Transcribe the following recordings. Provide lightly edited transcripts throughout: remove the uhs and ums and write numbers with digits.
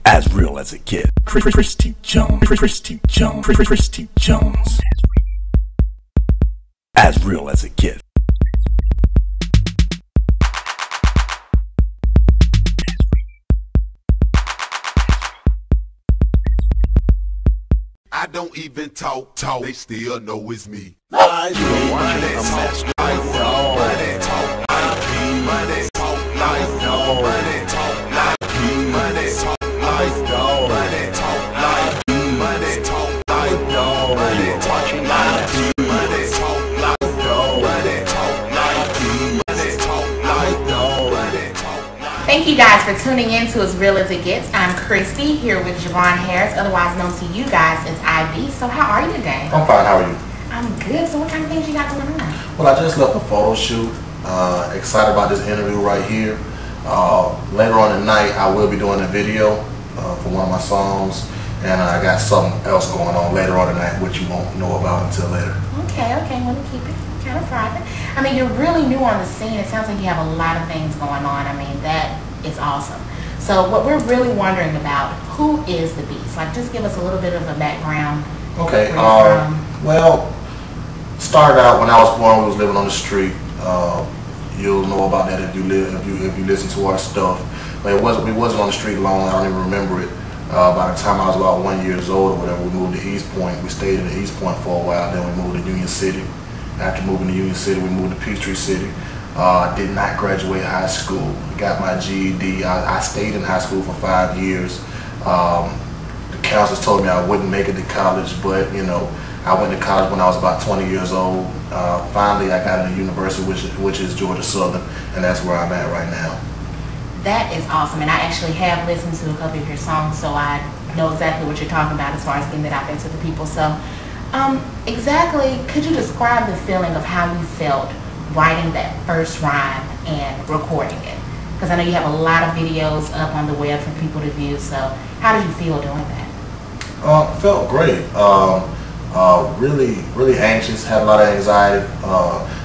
As real as a kid. Christie Jones. Christie Jones. Christie Jones. As real as a kid. I don't even talk, they still know it's me. I Money talk, like no money talk, money talk, like no money talk, money talk, like no money talk, money talk, like no money talk, money talk, like no money talk, money talk, like no money talk. Thank you guys for tuning in to As Real As It Gets. I'm Christy here with Javon Harris, otherwise known to you guys as iBeast. So how are you today? I'm fine, how are you? I'm good. So what kind of things you got going on? Well, I just left a photo shoot. Excited about this interview right here. Later on tonight, I will be doing a video for one of my songs, and I got something else going on later on tonight, which you won't know about until later. Okay, want to keep it kind of private. I mean, you're really new on the scene. It sounds like you have a lot of things going on. I mean, that is awesome. So what we're really wondering about, who is the Beast? Like, just give us a little bit of a background. Okay, well, started out when I was born, we was living on the street. You'll know about that if you listen to our stuff. But we wasn't on the street long. I don't even remember it. By the time I was about 1 year old or whatever, we moved to East Point. We stayed in the East Point for a while. Then we moved to Union City. After moving to Union City, we moved to Peachtree City. Did not graduate high school. Got my GED. I stayed in high school for 5 years. The counselors told me I wouldn't make it to college, but you know, I went to college when I was about 20 years old. Finally, I got into university, which is Georgia Southern, and that's where I'm at right now. That is awesome, and I actually have listened to a couple of your songs, so I know exactly what you're talking about as far as getting it out there to the people. So, exactly, could you describe the feeling of how you felt writing that first rhyme and recording it? Because I know you have a lot of videos up on the web for people to view, so how did you feel doing that? Felt great. Really anxious, had a lot of anxiety,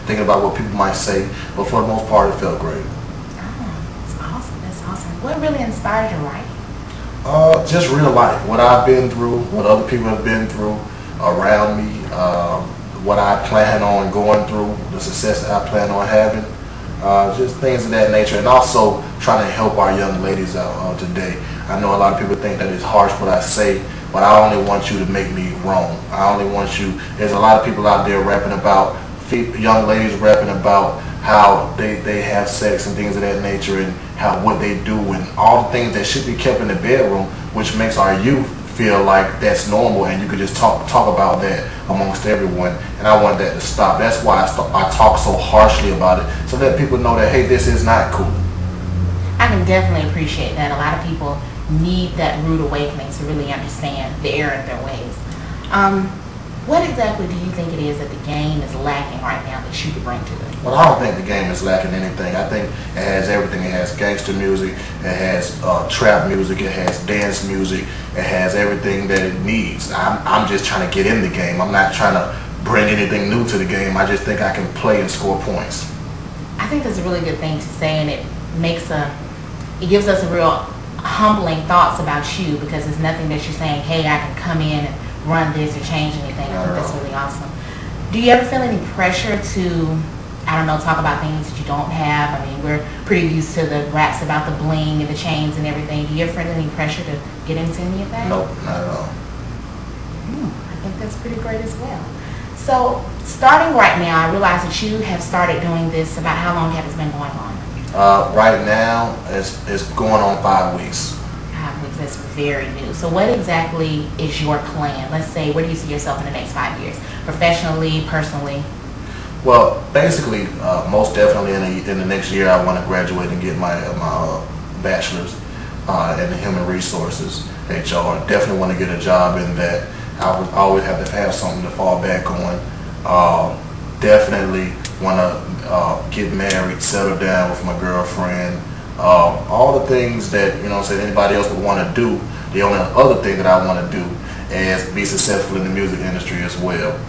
thinking about what people might say, but for the most part, it felt great. That's awesome. What really inspired your writing? Just real life, what I've been through, what other people have been through around me, what I plan on going through, the success that I plan on having, just things of that nature, and also trying to help our young ladies out today. I know a lot of people think that it's harsh what I say, but I only want you to make me wrong. I only want you, there's a lot of people out there rapping about, young ladies rapping about how they have sex and things of that nature, and what they do, and all the things that should be kept in the bedroom, which makes our youth feel like that's normal, and you could just talk about that amongst everyone. And I want that to stop. That's why I talk so harshly about it, so that people know that, hey, this is not cool. I can definitely appreciate that. A lot of people need that rude awakening to really understand the error of their ways. What exactly do you think it is that the game is lacking right now that you could bring to it? Well, I don't think the game is lacking anything. I think it has everything. It has gangster music, it has trap music, it has dance music, it has everything that it needs. I'm just trying to get in the game. I'm not trying to bring anything new to the game. I just think I can play and score points. I think that's a really good thing to say, and it gives us a real humbling thoughts about you, because it's nothing that you're saying, hey, I can come in and run this or change anything. I think that's really awesome. Do you ever feel any pressure to, I don't know, talk about things that you don't have? I mean, we're pretty used to the raps about the bling and the chains and everything. Do you ever feel any pressure to get into any of that? Nope, not at all. I think that's pretty great as well. So, starting right now, I realize that you have started doing this. About how long have it been going on? Right now, it's going on 5 weeks. 5 weeks, that's very new. So what exactly is your plan? Let's say, where do you see yourself in the next 5 years? Professionally, personally? Well, basically, most definitely in the next year, I want to graduate and get my bachelor's in human resources, HR. Definitely want to get a job in that. I would always have to have something to fall back on. Definitely want to get married, settle down with my girlfriend. All the things that, you know what I'm saying, anybody else would want to do. The only other thing that I want to do is be successful in the music industry as well.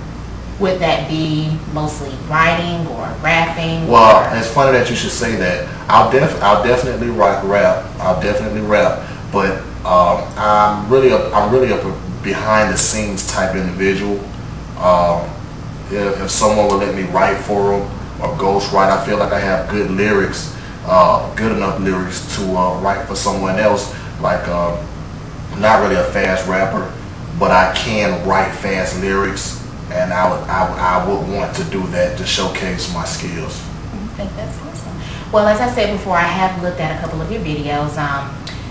Would that be mostly writing or rapping? Well, it's funny that you should say that. I'll definitely rap. I'll definitely rap. but I'm really a behind the scenes type individual. If someone would let me write for them or ghostwrite, I feel like I have good lyrics, good enough lyrics to write for someone else. Like, not really a fast rapper, but I can write fast lyrics, and I would want to do that to showcase my skills. I think that's awesome. Well, as I said before, I have looked at a couple of your videos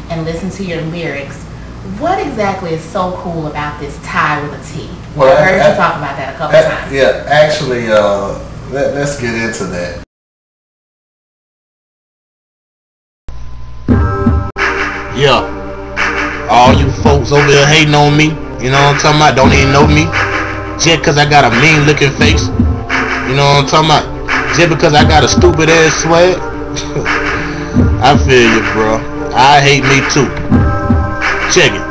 and listened to your lyrics. What exactly is so cool about this tie with a T? Well, I heard you talk about that a couple of times. Yeah, actually, let's get into that. Yeah, all you folks over there hating on me, you know what I'm talking about, don't even know me, just cause I got a mean looking face, you know what I'm talking about, just because I got a stupid ass swag. I feel you, bro. I hate me too. Check it.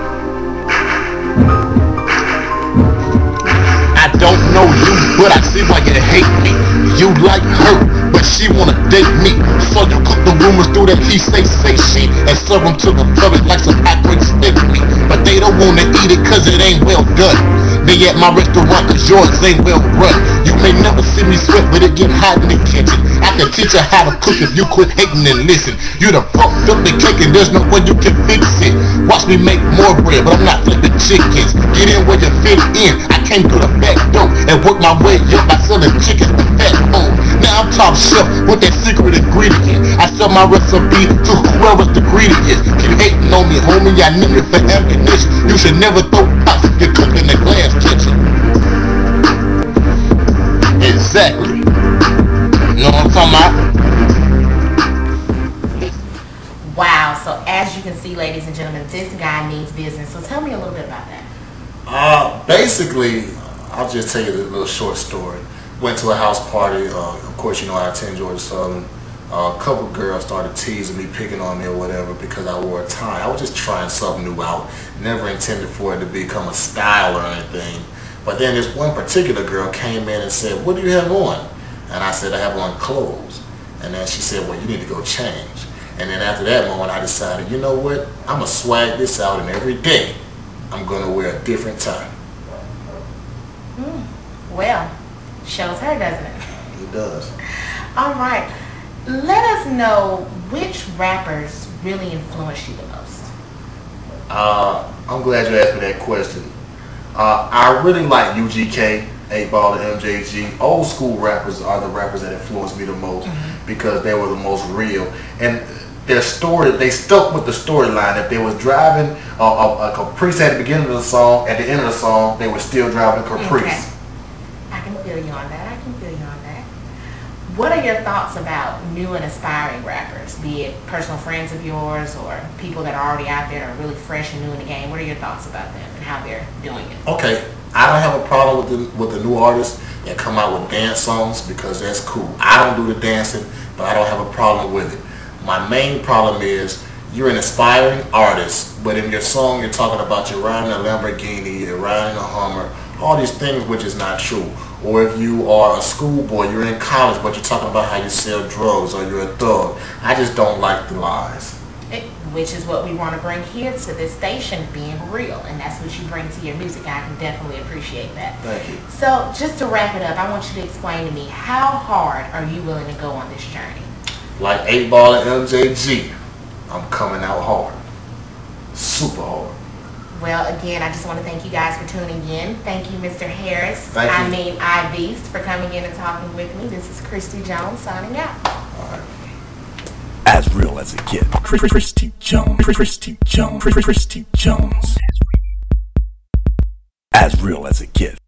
I don't know you, but I see why you hate me. You like her, but she wanna date me. So you cook the rumors through that he say she, and serve them to the public like some hot-grade steak meat. But they don't wanna eat it cause it ain't well done. They at my restaurant cause yours ain't well run. You may never see me sweat, but it get hot in the kitchen. I can teach you how to cook if you quit hating and listen. You done fucked up the cake and there's no way you can fix it. Watch me make more bread, but I'm not flipping chickens. Get in where you fit in. I came through the back door and work my way up by selling chickens with fat home. Now I'm top chef with that secret ingredient. I sell my recipe to whoever's the ingredient. Keep hating on me, homie, I need it for ammunition. You should never throw pots if you're cooking in the glass kitchen. Exactly. You know what I'm talking about? Wow, so as you can see, ladies and gentlemen, this guy means business. So tell me a little bit about that. Basically, I'll just tell you a little short story. Went to a house party. Of course, you know I attend Georgia Southern. A couple girls started teasing me, picking on me or whatever because I wore a tie. I was just trying something new out. Never intended for it to become a style or anything. But then this one particular girl came in and said, "What do you have on?" And I said, "I have on clothes." And then she said, "Well, you need to go change." And then after that moment, I decided, you know what? I'm going to swag this out, and every day I'm going to wear a different tie. Well, shows her, doesn't it? It does. All right. Let us know which rappers really influenced you the most. I'm glad you asked me that question. I really like UGK, 8 Ball and MJG. Old school rappers are the rappers that influenced me the most because they were the most real. And their story, they stuck with the storyline. If they was driving a Caprice at the beginning of the song, at the end of the song, they were still driving a Caprice. Okay. I can feel you on that. What are your thoughts about new and aspiring rappers, be it personal friends of yours or people that are already out there that are really fresh and new in the game? What are your thoughts about them and how they're doing it? Okay, I don't have a problem with the new artists that come out with dance songs because that's cool. I don't do the dancing, but I don't have a problem with it. My main problem is you're an aspiring artist, but in your song you're talking about you're riding a Lamborghini, you're riding a Hummer, all these things which is not true. Or if you are a schoolboy, you're in college, but you're talking about how you sell drugs or you're a thug. I just don't like the lies. Which is what we want to bring here to this station, being real. And that's what you bring to your music. I can definitely appreciate that. Thank you. So just to wrap it up, I want you to explain to me, how hard are you willing to go on this journey? Like 8 Ball and MJG, I'm coming out hard. Super hard. Well, again, I just want to thank you guys for tuning in. Thank you, Mr. Harris. Thank you. iBeast, for coming in and talking with me. This is Christie Jones signing out. All right. As real as it gets. Christie Jones. Christie Jones. Christie Jones. As real as it gets.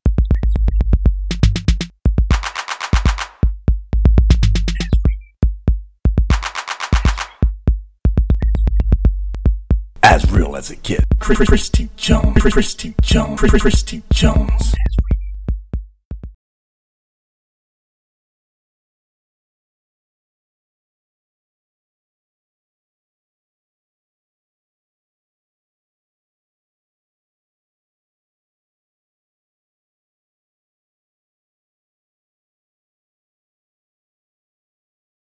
As real as it gets. Christie Jones. Christie Jones. Christie Jones.